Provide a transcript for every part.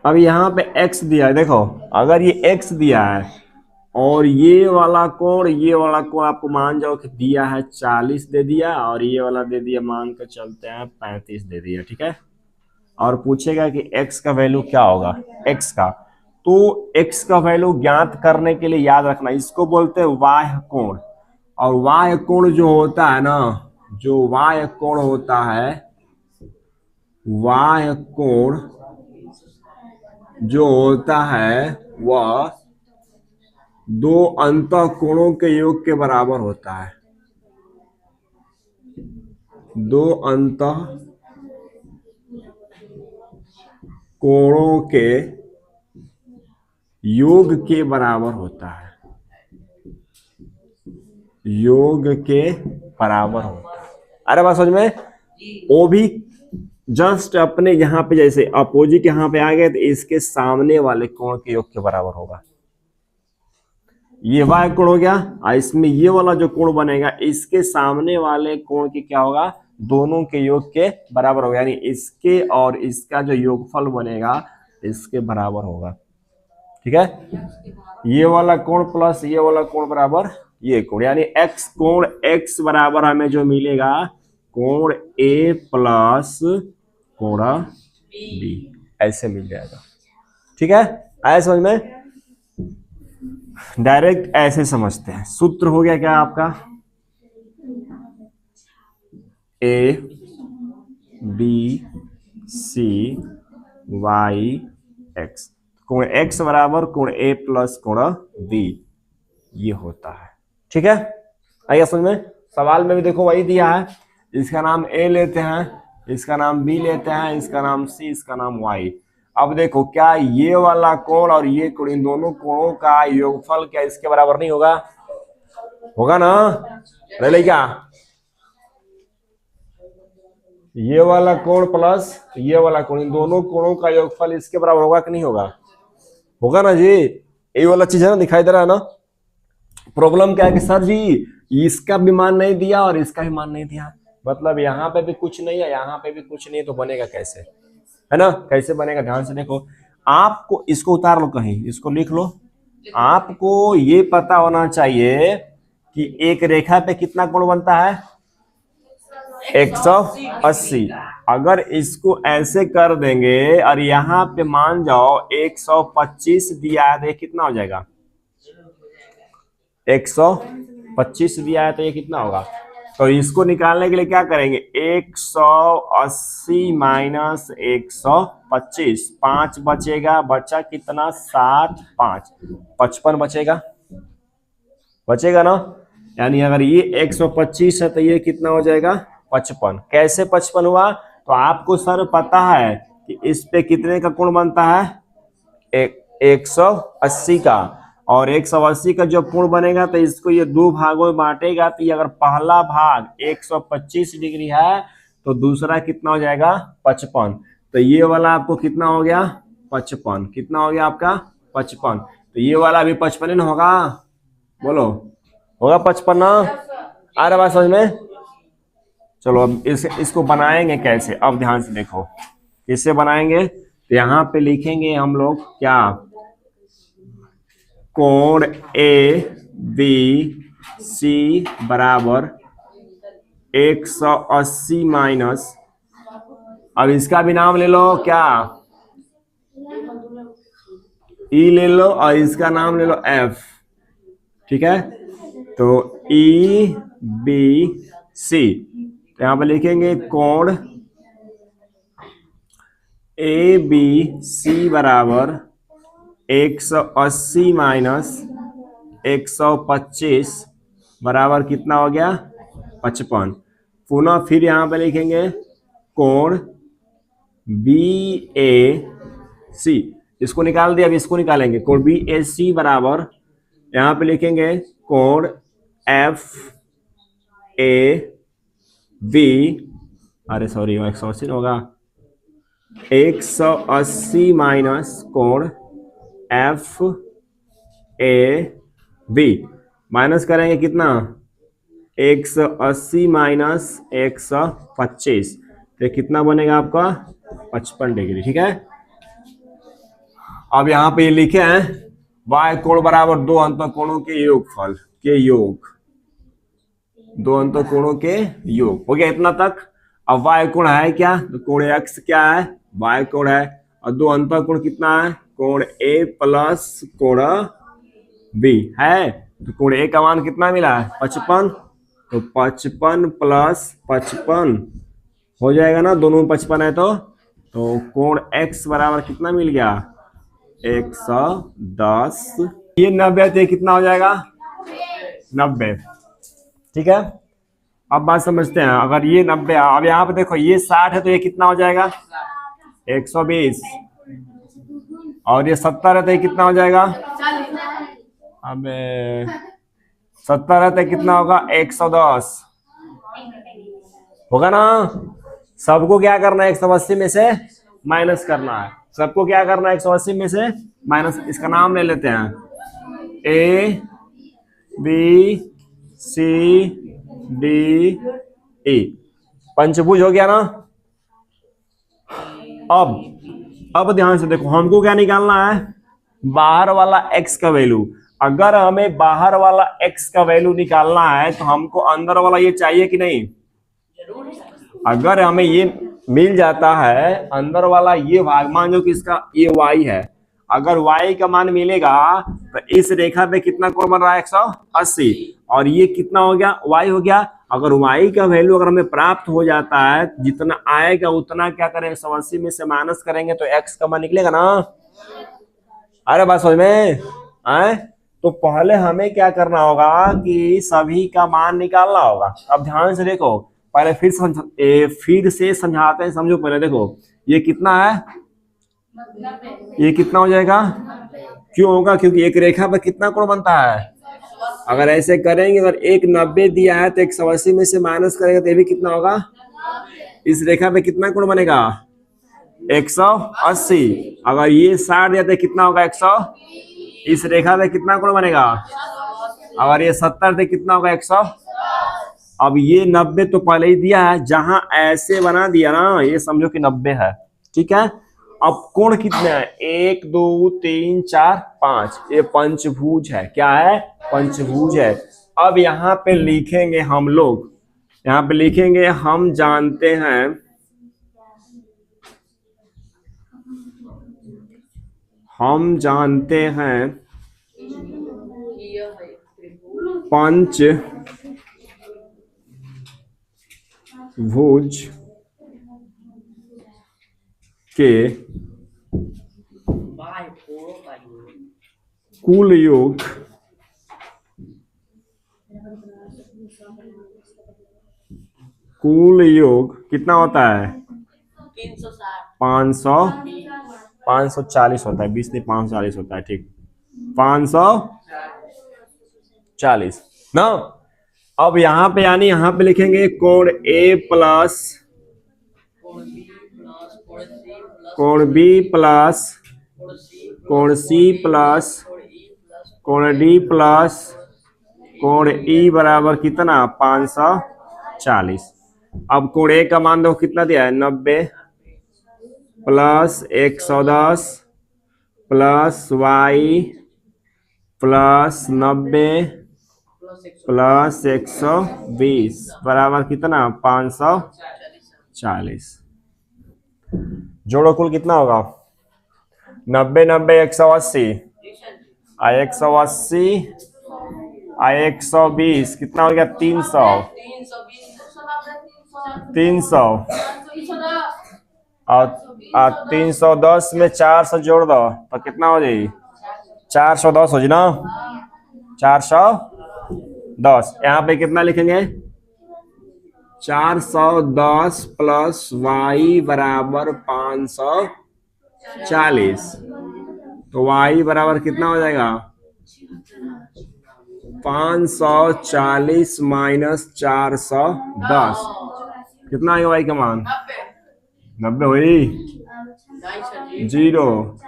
अब यहाँ पे x दिया है, देखो अगर ये x दिया है और ये वाला कोण आपको मान जाओ कि दिया है 40 दे दिया, और ये वाला दे दिया मान के चलते हैं 35 दे दिया, ठीक है। और पूछेगा कि x का वैल्यू क्या होगा, x का, तो x का वैल्यू ज्ञात करने के लिए याद रखना इसको बोलते हैं बाह्य कोण। और बाह्य कोण जो होता है ना, जो बाह्य कोण होता है, बाह्य कोण जो होता है वह दो अंतः कोणों के योग के बराबर होता है। दो अंतः कोणों के योग के बराबर होता है, योग के बराबर होता है। अरे बात समझ में, वो भी जस्ट अपने यहाँ पे जैसे अपोजिट यहाँ पे आ गए तो इसके सामने वाले कोण के योग के बराबर होगा। ये बाह्य कोण हो गया, और इसमें ये वाला जो कोण बनेगा इसके सामने वाले कोण की क्या होगा, दोनों के योग के बराबर होगा, यानी इसके और इसका जो योगफल बनेगा इसके बराबर होगा, ठीक है। ये वाला कोण प्लस ये वाला कोण बराबर ये कोण, यानी x कोण x बराबर हमें जो मिलेगा कोण A प्लस कोण B, ऐसे मिल जाएगा, ठीक है। आया समझ में, डायरेक्ट ऐसे समझते हैं। सूत्र हो गया क्या आपका, A B C Y X, कोण x बराबर कोण A प्लस कोण B, ये होता है, ठीक है। आइए समझ में, सवाल में भी देखो वही दिया है, इसका नाम A लेते हैं, इसका नाम B लेते हैं, इसका नाम C, इसका नाम Y। अब देखो क्या ये वाला कोण और ये कोण, इन दोनों कोणों का योगफल क्या इसके बराबर नहीं होगा, होगा ना, अरे क्या ये वाला कोण प्लस ये वाला कोण, इन दोनों कोणों का योगफल इसके बराबर होगा कि नहीं होगा, होगा ना जी। ये वाला चीज है ना, दिखाई दे रहा है ना। प्रॉब्लम क्या है कि सर जी इसका भी मान नहीं दिया और इसका भी मान नहीं दिया, मतलब यहाँ पे भी कुछ नहीं है, यहाँ पे भी कुछ नहीं है, तो बनेगा कैसे, है ना, कैसे बनेगा, ध्यान से देखो। आपको इसको उतार लो कहीं, इसको लिख लो। आपको ये पता होना चाहिए कि एक रेखा पे कितना कोण बनता है, 180। अगर इसको ऐसे कर देंगे और यहाँ पे मान जाओ 125 दिया है तो ये कितना हो जाएगा, 125 दिया है तो ये कितना होगा। तो इसको निकालने के लिए क्या करेंगे, 180 माइनस 125, 5 बचेगा, बचा कितना 7 5 55 बचेगा, बचेगा ना। यानी अगर ये 125 है तो ये कितना हो जाएगा 55। कैसे 55 हुआ, तो आपको सर पता है कि इस पे कितने का कोण बनता है, 180 का, और 180 का जब कोण बनेगा तो इसको ये दो भागों में बांटेगा, तो ये अगर पहला भाग 125 डिग्री है तो दूसरा कितना हो जाएगा 55, तो ये वाला आपको कितना हो गया 55, कितना हो गया आपका 55, तो ये वाला भी 55 होगा, बोलो होगा 55 ना। आ रहा बात समझ में, चलो अब इसको बनाएंगे कैसे, अब ध्यान से देखो किससे बनाएंगे। तो यहाँ पे लिखेंगे हम लोग क्या, कोण ए बी सी बराबर 180 माइनस, अब इसका भी नाम ले लो क्या, ई ले लो, और इसका नाम ले लो एफ, ठीक है। तो ई बी सी, तो यहां पर लिखेंगे कोण ए बी सी बराबर 180 माइनस 125 बराबर कितना हो गया 55। पुनः फिर यहां पर लिखेंगे कोण बी ए सी, इसको निकाल दिया, अब इसको निकालेंगे, कोण बी ए सी बराबर यहां पे लिखेंगे कोण एफ ए बी, अरे सॉरी 180 होगा, 180 माइनस कोण एफ ए बी, माइनस करेंगे कितना 180 माइनस 125, तो कितना बनेगा आपका 55 डिग्री, ठीक है। अब यहाँ पे ये लिखे हैं y कोण बराबर दो अंतःकोणों के योगफल के योग, दो अंतःकोणों के योग। हो गया इतना तक। अब y कोण है क्या, तो कोण x क्या है, y कोण है, और दो अंतःकोण कितना है, कोण a प्लस कोण b है। तो कोण a का मान कितना मिला है 55, तो 55 प्लस 55 हो जाएगा ना, दोनों में 55 है तो कोण x बराबर कितना मिल गया 110। ये 90 तो ये कितना हो जाएगा 90। ठीक है, अब बात समझते हैं। अगर ये 90, अब यहाँ पे देखो ये 60 है तो ये कितना हो जाएगा 120, और ये 70 है तो ये कितना हो जाएगा, अब 70 है तो कितना होगा 110 होगा ना। सबको क्या करना है 180 में से माइनस करना है, सबको क्या करना है 180 में से माइनस। इसका नाम ले लेते हैं A B C D E, पंचभुज हो गया ना। अब ध्यान से देखो, हमको क्या निकालना है बाहर वाला x का वैल्यू। अगर हमें बाहर वाला x का वैल्यू निकालना है तो हमको अंदर वाला ये चाहिए कि नहीं। अगर हमें ये मिल जाता है अंदर वाला ये भाग, मान लो कि इसका ये y है, अगर y का मान मिलेगा तो इस रेखा पे कितना कोण बन रहा है 180, और ये कितना हो गया y हो गया। अगर y का वैल्यू अगर हमें प्राप्त हो जाता है, जितना आएगा उतना क्या करेंगे 180 में से माइनस करेंगे तो x का मान निकलेगा ना। अरे बात समझ में आए। तो पहले हमें क्या करना होगा कि सभी का मान निकालना होगा। अब ध्यान से देखो, पहले फिर से समझाते हैं, समझो पहले। देखो ये कितना है, ये कितना हो जाएगा, क्यों होगा, क्योंकि एक रेखा पर कितना कोण बनता है। अगर ऐसे करेंगे, अगर एक 90 दिया है तो 180 में से माइनस करेंगे तो ये भी कितना होगा, इस रेखा पे कितना कोण बनेगा 180। अगर ये 60 दिया तो कितना होगा 100, इस रेखा पे कितना कोण बनेगा, अगर ये 70 तो कितना होगा 100। अब ये 90 तो पहले ही दिया है, जहां ऐसे बना दिया ना, ये समझो कि 90 है। ठीक है, अब कोण कितने हैं 1 2 3 4 5, ये पंचभुज है। क्या है, पंचभुज है। अब यहाँ पे लिखेंगे हम लोग, यहाँ पे लिखेंगे हम जानते हैं, हम जानते हैं पंचभुज के कुल योग कितना होता है 540 होता है, 20 नहीं 540 होता है। ठीक 540 ना। अब यहाँ पे यानी यहाँ पे लिखेंगे कोण A प्लस कोण B प्लस कोण C प्लस कोण D प्लस कोण E बराबर कितना 540। अब कोण A का मान दो कितना दिया है 90 plus 110 plus y plus 90 plus 120 बराबर कितना 540। जोड़ो कुल कितना होगा 90 90 180 180 120 कितना हो गया 300 और 310 में 400 जोड़ दो तो कितना हो जाएगी 410 हो जाए ना 410। यहाँ पे कितना लिखेंगे 410 प्लस y बराबर 540, तो y बराबर कितना हो जाएगा 540 माइनस 410 कितना आएगा y का मान 90 हुई 0,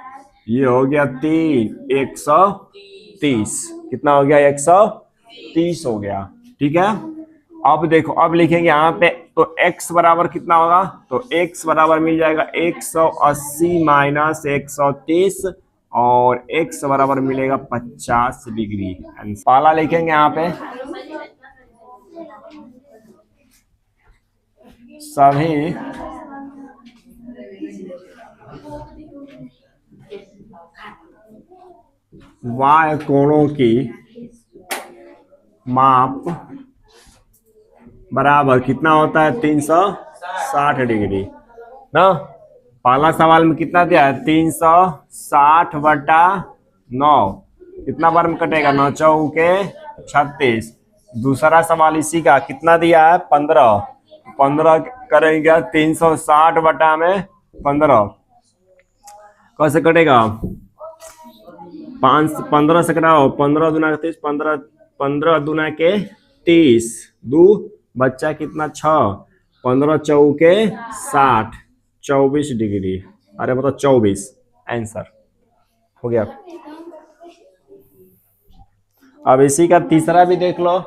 ये हो गया 3 130 कितना हो गया 130 हो गया। ठीक है, अब देखो अब लिखेंगे यहाँ पे तो x बराबर कितना होगा, तो x बराबर मिल जाएगा 180 माइनस 130 और x बराबर मिलेगा 50 डिग्री। पाला लिखेंगे यहाँ पे सभी y कोणों की माप बराबर कितना होता है 360 डिग्री ना। पहला सवाल में कितना दिया है 360/9, कितना बार में कटेगा 9 चौके 36। दूसरा सवाल इसी का कितना दिया है 15 करेंगे 360/15 कैसे कटेगा 15 से कटाओ 15 दूना 30 15 दूना के 30 दो बच्चा कितना 6 15 चौके 60 24 डिग्री। अरे मतलब 24 आंसर हो गया। अब इसी का तीसरा भी देख लो।